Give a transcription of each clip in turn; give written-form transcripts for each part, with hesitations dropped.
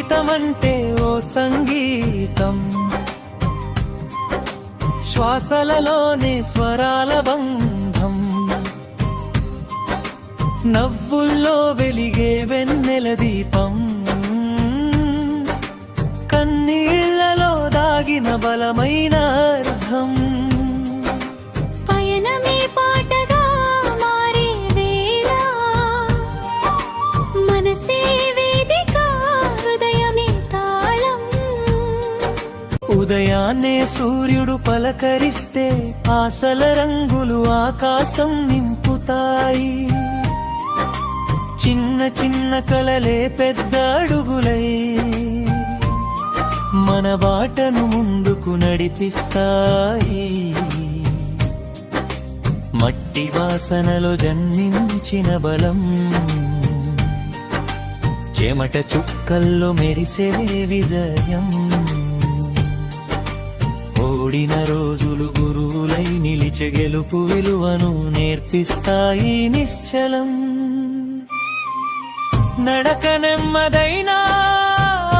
జీవితమంటే ఓ సంగీతం, శ్వాసలలోనే స్వరాల బంధం, నవ్వుల్లో వెలిగే వెన్నెల దీపం, కన్నీళ్లలో దాగిన బలమైన అర్థం. పయనమే పాటగా మారే వేళ, మనసే వేదిక, హృదయమే తాళం. ఉదయాన్నే సూర్యుడు పలకరిస్తే ఆశల రంగులు ఆకాశం నింపుతాయి. చిన్న చిన్న కలలే పెద్ద అడుగులై మన బాటను ముందుకు నడిపిస్తాయి. మట్టి వాసనలో జన్మించిన బలం, చెమట చుక్కల్లో మెరిసే విజయం. ఓడిన రోజులు గురువులై నిలిచే గెలుపు విలువను నేర్పిస్తాయి నిశ్చలం. నడక నెమ్మదైనా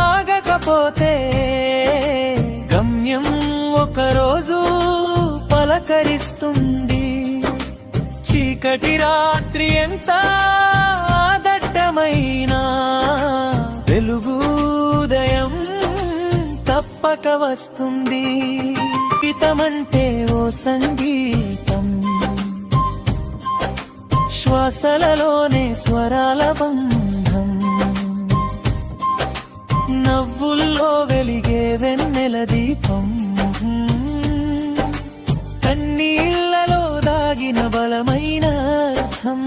ఆగకపోతే గమ్యం ఒకరోజు పలకరిస్తుంది. చీకటి రాత్రి ఎంత దట్టమైనా వెలుగు ఉదయం తప్పక వస్తుంది. గీతమంటే ఓ సంగీతం, శ్వాసలలోనే స్వరాల బంధం, నవ్వుల్లో వెలిగే వెన్నెల దీపం, కన్నీళ్లలో దాగిన బలమైన అర్థం.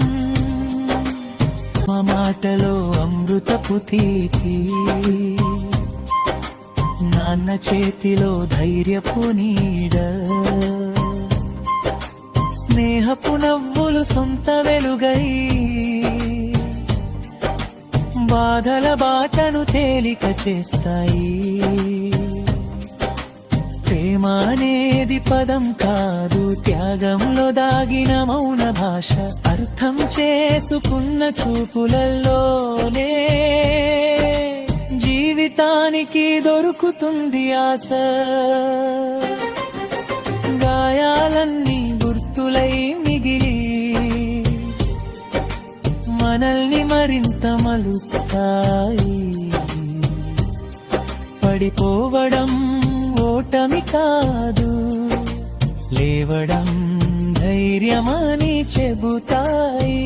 మా మాటలో అమృతపు తీపి, నాన్న చేతిలో ధైర్యపు నీడ, స్నేహపు నవ్వులు సొంత వెలుగై బాధల బాటను తేలిక చేస్తాయి. ప్రేమ అనేది పదం కాదు, త్యాగంలో దాగిన మౌన భాష. అర్థం చేసుకున్న చూపులలోనే జీవితానికి దొరుకుతుంది ఆశ. గాయాలన్నీ గుర్తులై మిగిలి మనల్ని మరింత మలుస్తాయి. పడిపోవడం ఓటమి కాదు, లేవడం ధైర్యమని చెబుతాయి.